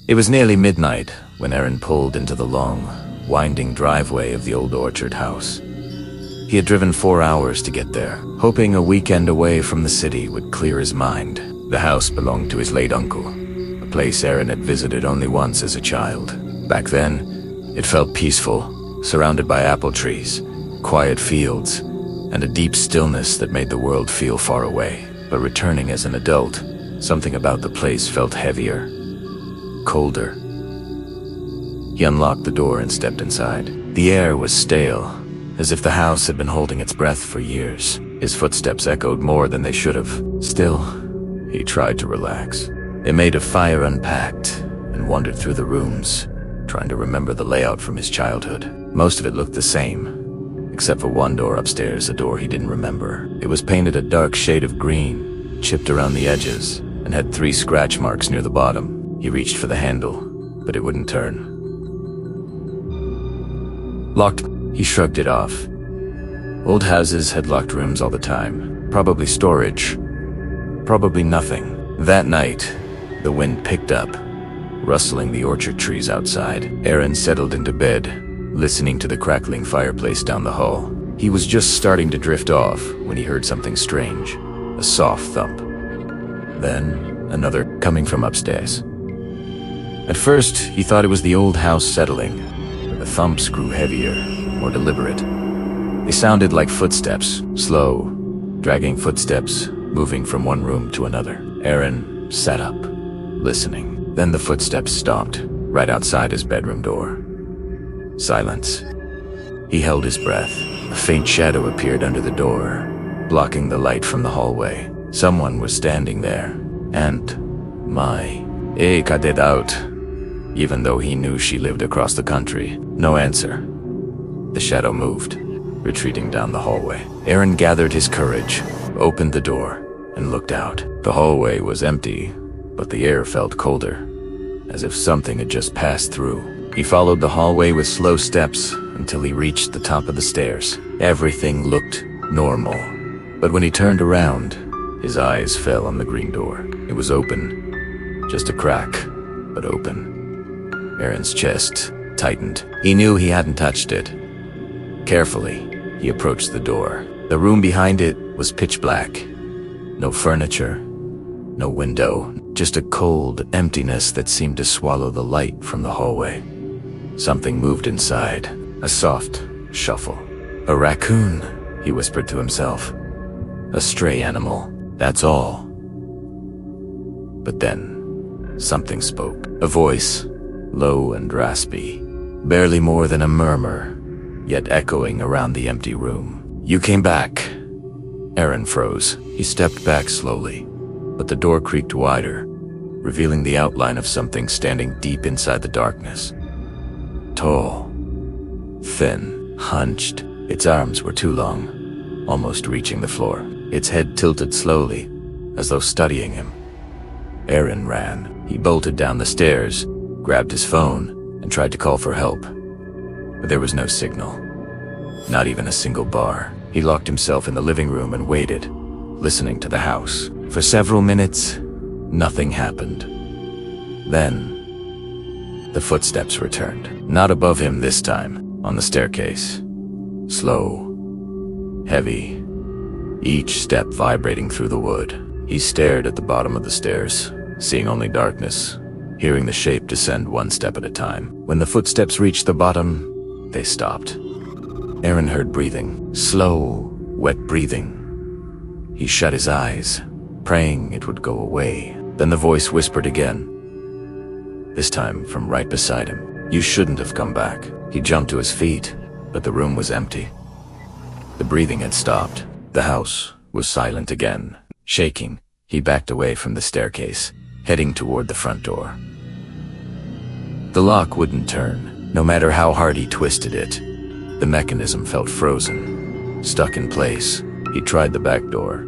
It was nearly midnight when Aaron pulled into the long, winding driveway of the old orchard house. He had driven 4 hours to get there, hoping a weekend away from the city would clear his mind. The house belonged to his late uncle, a place Aaron had visited only once as a child. Back then, it felt peaceful, surrounded by apple trees, quiet fields, and a deep stillness that made the world feel far away. But returning as an adult, something about the place felt heavier, colder. He unlocked the door and stepped inside. The air was stale, as if the house had been holding its breath for years. His footsteps echoed more than they should have. Still, he tried to relax. They made a fire unpacked and wandered through the rooms, trying to remember the layout from his childhood. Most of it looked the same, except for one door upstairs, a door he didn't remember. It was painted a dark shade of green, chipped around the edges, and had 3 scratch marks near the bottom. He reached for the handle, but it wouldn't turn. Locked. He shrugged it off. Old houses had locked rooms all the time. Probably storage. Probably nothing. That night, the wind picked up, rustling the orchard trees outside. Aaron settled into bed, listening to the crackling fireplace down the hall. He was just starting to drift off when he heard something strange. A soft thump. Then, another coming from upstairs. At first, he thought it was the old house settling, but the thumps grew heavier, more deliberate. They sounded like footsteps, slow, dragging footsteps, moving from one room to another. Aaron sat up, listening. Then the footsteps stopped, right outside his bedroom door. Silence. He held his breath. A faint shadow appeared under the door, blocking the light from the hallway. Someone was standing there, and cut it out. Even though he knew she lived across the country. No answer. The shadow moved, retreating down the hallway. Aaron gathered his courage, opened the door, and looked out. The hallway was empty, but the air felt colder, as if something had just passed through. He followed the hallway with slow steps until he reached the top of the stairs. Everything looked normal, but when he turned around, his eyes fell on the green door. It was open, just a crack, but open. Aaron's chest tightened. He knew he hadn't touched it. Carefully, he approached the door. The room behind it was pitch black. No furniture, no window, just a cold emptiness that seemed to swallow the light from the hallway. Something moved inside, a soft shuffle. A raccoon, he whispered to himself. A stray animal, that's all. But then, something spoke. A voice, low and raspy, barely more than a murmur, yet echoing around the empty room. You came back. Aaron froze. He stepped back slowly, but the door creaked wider, revealing the outline of something standing deep inside the darkness. Tall, thin, hunched. Its arms were too long, almost reaching the floor. Its head tilted slowly, as though studying him. Aaron ran. He bolted down the stairs, grabbed his phone, and tried to call for help. But there was no signal. Not even a single bar. He locked himself in the living room and waited, listening to the house. For several minutes, nothing happened. Then, the footsteps returned. Not above him this time, on the staircase. Slow, heavy, each step vibrating through the wood. He stared at the bottom of the stairs, seeing only darkness, hearing the shape descend one step at a time. When the footsteps reached the bottom, they stopped. Aaron heard breathing, slow, wet breathing. He shut his eyes, praying it would go away. Then the voice whispered again, this time from right beside him. You shouldn't have come back. He jumped to his feet, but the room was empty. The breathing had stopped. The house was silent again. Shaking, he backed away from the staircase, heading toward the front door. The lock wouldn't turn, no matter how hard he twisted it. The mechanism felt frozen, stuck in place. He tried the back door.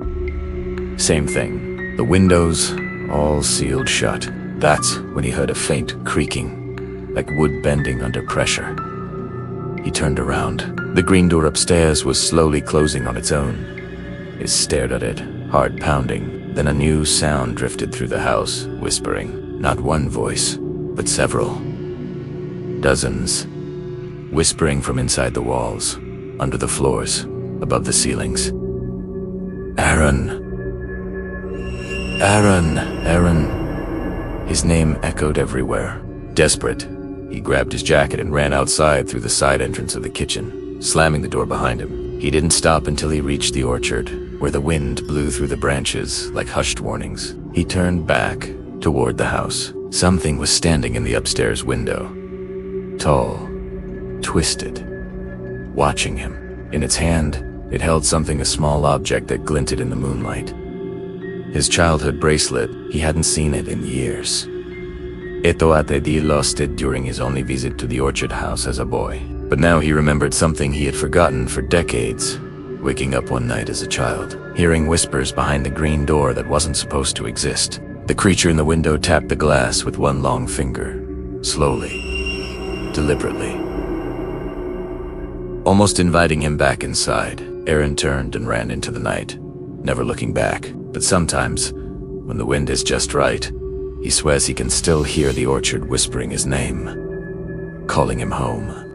Same thing. The windows, all sealed shut. That's when he heard a faint creaking, like wood bending under pressure. He turned around. The green door upstairs was slowly closing on its own. He stared at it, heart pounding. Then a new sound drifted through the house, whispering. Not one voice, but several. Dozens. Whispering from inside the walls, under the floors, above the ceilings. Aaron. Aaron. Aaron. His name echoed everywhere. Desperate, he grabbed his jacket and ran outside through the side entrance of the kitchen, slamming the door behind him. He didn't stop until he reached the orchard, where the wind blew through the branches like hushed warnings. He turned back toward the house. Something was standing in the upstairs window. Tall, twisted, watching him. In its hand, it held a small object that glinted in the moonlight. His childhood bracelet, he hadn't seen it in years. Ito Atedi lost it during his only visit to the orchard house as a boy. But now he remembered something he had forgotten for decades, waking up one night as a child, hearing whispers behind the green door that wasn't supposed to exist. The creature in the window tapped the glass with one long finger, slowly, deliberately. Almost inviting him back inside, Aaron turned and ran into the night, never looking back. But sometimes, when the wind is just right, he swears he can still hear the orchard whispering his name, calling him home.